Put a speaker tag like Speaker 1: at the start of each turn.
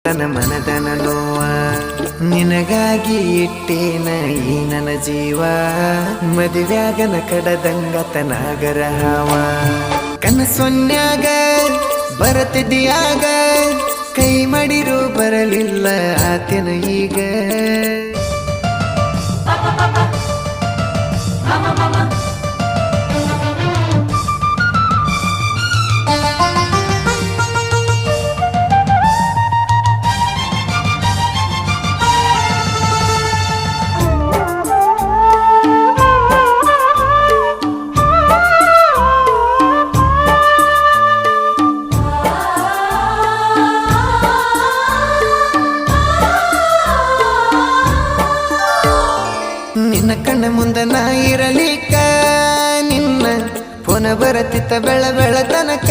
Speaker 1: ನನ್ನ ಮನದನ ನೋವ ನಿನಗಾಗಿ ಇಟ್ಟೇನ ಈ ನನ್ನ ಜೀವ ಮದುವ್ಯಾಗನ ಕಡದಂಗತನಾಗರ ಹಾವ ಕನಸೊನ್ಯಾಗ ಬರತಿದ್ಯಾಗ ಕೈ ಮಾಡಿರು ಬರಲಿಲ್ಲ ಆತನ ಈಗ ನಿನ್ನ ಕಣ್ಣ ಮುಂದ ನಾ ಇರಲಿಕ್ಕ ನಿನ್ನ ಪುನ ಬರತಿತ್ತ ಬೆಳ ಬೆಳತನಕ